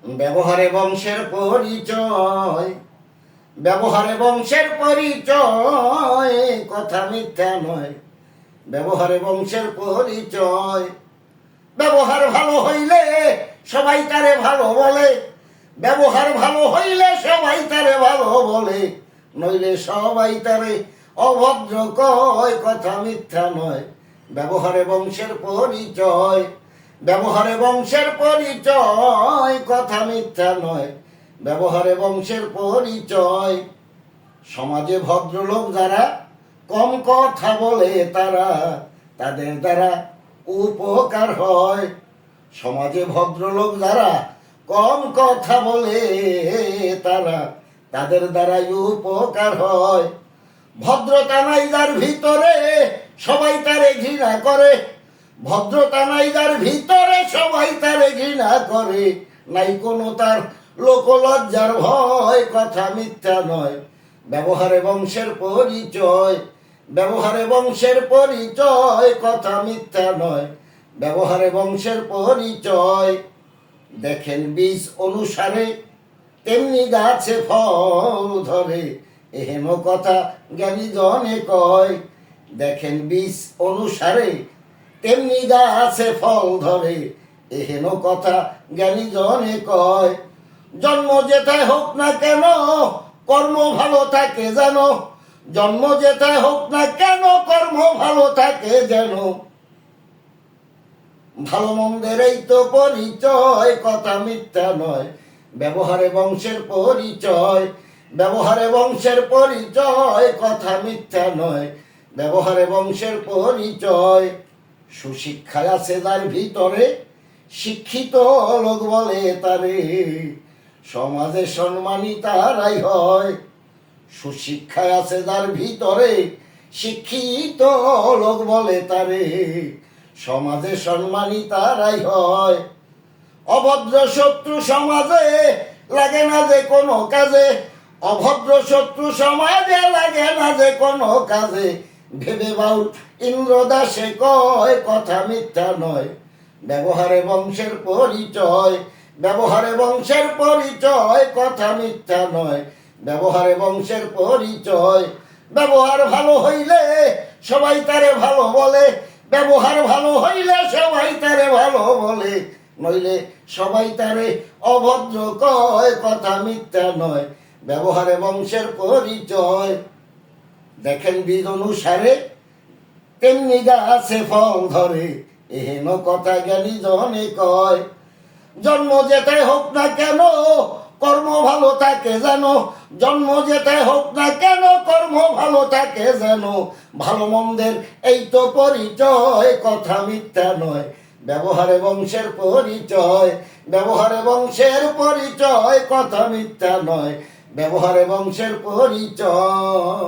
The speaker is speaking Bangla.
ব্যবহারে বংশের পরিচয়, ব্যবহারে বংশের পরিচয়, কথা মিথ্যা নয়। ব্যবহারে বংশের পরিচয়, ব্যবহার ভালো হইলে সবাই তারে ভালো বলে, ব্যবহার ভালো হইলে সবাই তারে ভালো বলে, নইলে সবাই তারে অভদ্র কয়, কথা মিথ্যা নয়। ব্যবহারে বংশের পরিচয়, ব্যবহারে বংশের পরিচয়, কথা মিথ্যা নয়। ব্যবহারে বংশের পরিচয়। সমাজে ভদ্রলোক যারা কম কথা বলে তারা, তাদের দ্বারা উপকার হয়। সমাজে ভদ্রলোক যারা কম কথা বলে তারা, তাদের দ্বারাই উপকার হয়। ভদ্রতা নাই যার ভিতরে সবাই তারে ঘৃণা করে, ভদ্রতা নাই যার ভিতরে সবাই তারে ঘৃণা করে, নাই কোনো তার লোকলজ্জার ভয়, কথা মিথ্যা নয়। ব্যবহারে বংশের পরিচয়, ব্যবহারে বংশের পরিচয়, কথা মিথ্যা নয়। ব্যবহারে বংশের পরিচয়। দেখেন বীজ অনুসারে তেমনি গাছে ফল ধরে, এহেন কথা জ্ঞানী জনে কয়। দেখেন বীজ অনুসারে তেমনি গাছে ফল ধরে, এহেন কথা জ্ঞানী জনে কয়। জন্ম যেথায় হোক না কেন কর্ম ভালো থাকে যেন, জন্ম যেথায় হোক না কেন কর্ম ভালো থাকে যেন। ভালো মন্দের এই তো পরিচয়, কথা মিথ্যা নয়। ব্যবহারে বংশের পরিচয়, ব্যবহারে বংশের পরিচয়, কথা মিথ্যা নয়। ব্যবহারে বংশের পরিচয়। সুশিক্ষায় আছে যার ভিতরে শিক্ষিত লোক বলে তারে, সমাজে সম্মানী তারাই হয়। সুশিক্ষায় আছে যার ভিতরে শিক্ষিত লোক বলে তারে, সমাজে সম্মানী তারাই হয়। অভদ্র শত্রু সমাজে লাগে না যে কোনো কাজে, অভদ্র শত্রু সমাজে লাগে না যে কোনো কাজে। ভেবে বাউল ইন্দ্রদাসে কয়, কথা মিথ্যা নয়। ব্যবহারে বংশের পরিচয়, ব্যবহারে বংশের পরিচয়, কথা মিথ্যা নয়। ব্যবহারে বংশের পরিচয়। ব্যবহার ভালো হইলে সবাই তারে ভালো বলে, ব্যবহার ভালো হইলে সবাই তারে ভালো বলে, নইলে সবাই তারে অভদ্র কয়, কথা মিথ্যা নয়। ব্যবহারে বংশের পরিচয়। দেখেন বীজ অনুসারে তেমনি গাছে ফল ধরে, এহেন কথা জ্ঞানী জনে কয়। জন্ম যেটাই হোক না কেন কর্ম ভালো থাকে যেন, জন্ম যেটাই হোক না কেন কর্ম ভালো থাকে যেন। ভালো মন্দের এই তো পরিচয়, কথা মিথ্যা নয়। ব্যবহারে বংশের পরিচয়, ব্যবহারে বংশের পরিচয়, কথা মিথ্যা নয়। ব্যবহারে বংশের পরিচয়।